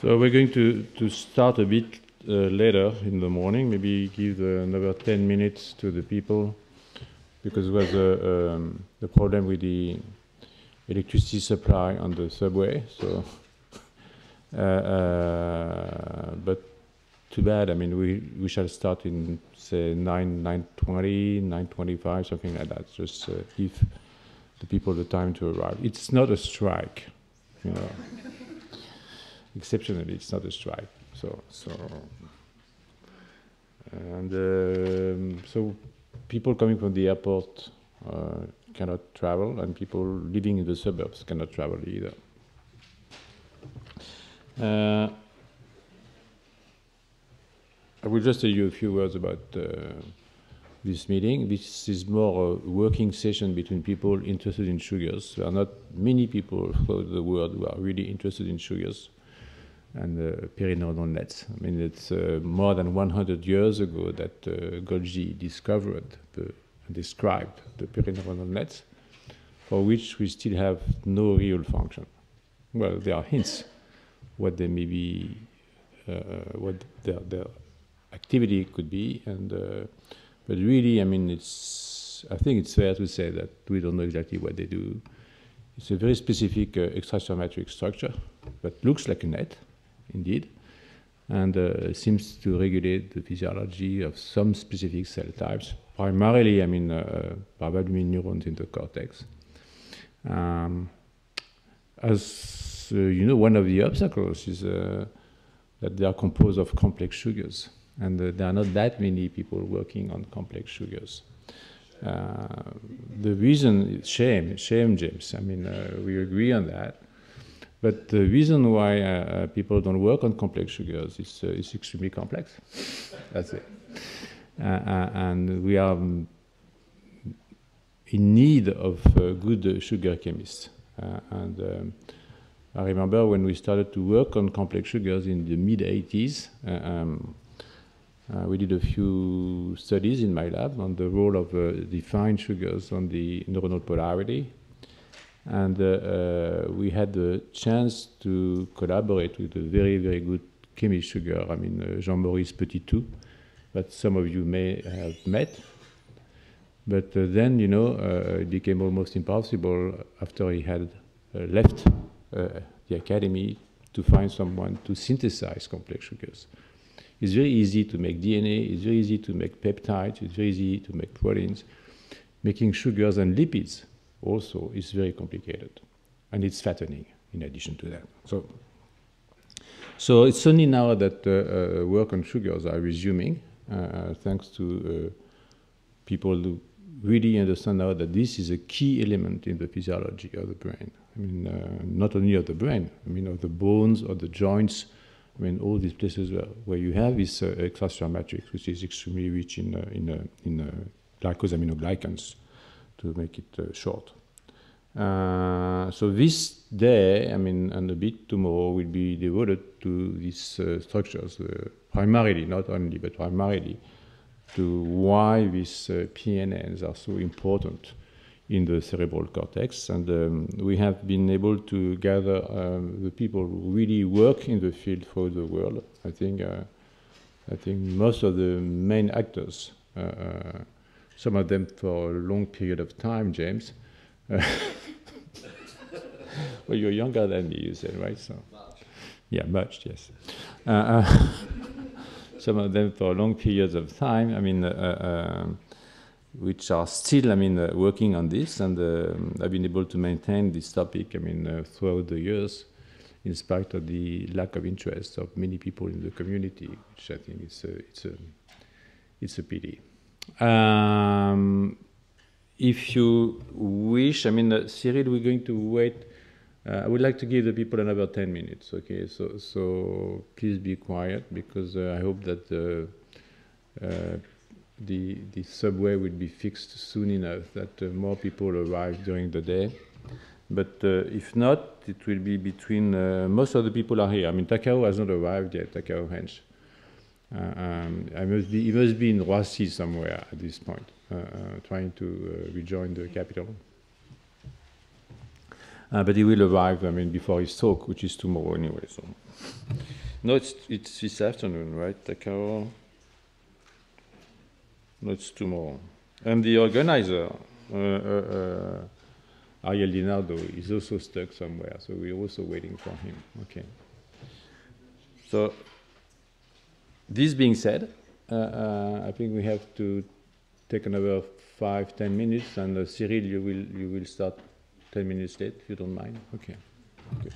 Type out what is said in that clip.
So we're going to start a bit later in the morning, maybe give another 10 minutes to the people, because there was a problem with the electricity supply on the subway. So, but too bad. I mean, we shall start in say 9:20, 9:25, something like that. Just give the people the time to arrive. It's not a strike, you know. Exceptionally, it's not a strike. So people coming from the airport cannot travel, and people living in the suburbs cannot travel either. I will just tell you a few words about this meeting. This is more a working session between people interested in sugars. There are not many people throughout the world who are really interested in sugars and perineuronal nets. I mean, it's more than 100 years ago that Golgi discovered and described the perineuronal nets, for which we still have no real function. Well, there are hints what they may be, what their activity could be, and but really, I mean, I think it's fair to say that we don't know exactly what they do. It's a very specific extracellular matrix structure that looks like a net, indeed, and seems to regulate the physiology of some specific cell types, primarily, I mean, probably neurons in the cortex. As you know, one of the obstacles is that they are composed of complex sugars, and there are not that many people working on complex sugars. The reason is shame, James. I mean, we agree on that. But the reason why people don't work on complex sugars is extremely complex. That's it. And we are in need of good sugar chemists. I remember when we started to work on complex sugars in the mid-80s, we did a few studies in my lab on the role of defined sugars on the neuronal polarity. And we had the chance to collaborate with a very, very good chemist sugar, I mean, Jean-Maurice Petitot, that some of you may have met. But then, you know, it became almost impossible after he had left the academy to find someone to synthesize complex sugars. It's very easy to make DNA, it's very easy to make peptides, it's very easy to make proteins. Making sugars and lipids also is very complicated, and it's fattening in addition to that. So it's only now that work on sugars are resuming, thanks to people who really understand now that this is a key element in the physiology of the brain. I mean, not only of the brain, I mean, of the bones, of the joints. I mean, all these places where you have this extracellular matrix, which is extremely rich in glycosaminoglycans, to make it short. So this day, I mean, and a bit tomorrow, will be devoted to these structures, primarily, not only, but primarily, to why these PNNs are so important in the cerebral cortex. And we have been able to gather the people who really work in the field for the world. I think most of the main actors, some of them for a long period of time, James. Well, you're younger than me, you said, right? So, yeah, much, yes. Some of them for long periods of time, I mean, which are still, I mean, working on this, and I've been able to maintain this topic, I mean, throughout the years, in spite of the lack of interest of many people in the community, which I think it's a pity. If you wish, I mean, Cyril, we're going to wait. I would like to give the people another 10 minutes, okay? So please be quiet, because I hope that the subway will be fixed soon enough that more people arrive during the day. But if not, it will be between, most of the people are here. I mean, Takao has not arrived yet, Takao Hensch. He must be in Roissy somewhere at this point, trying to rejoin the capital. But he will arrive, I mean, before his talk, which is tomorrow anyway. So, no, it's this afternoon, right, Takao? No, it's tomorrow. And the organizer, Ariel Dinardo, is also stuck somewhere, so we're also waiting for him. Okay. So, this being said, I think we have to take another 5-10 minutes, and Cyril, you will start 10 minutes late, if you don't mind. Okay. Okay.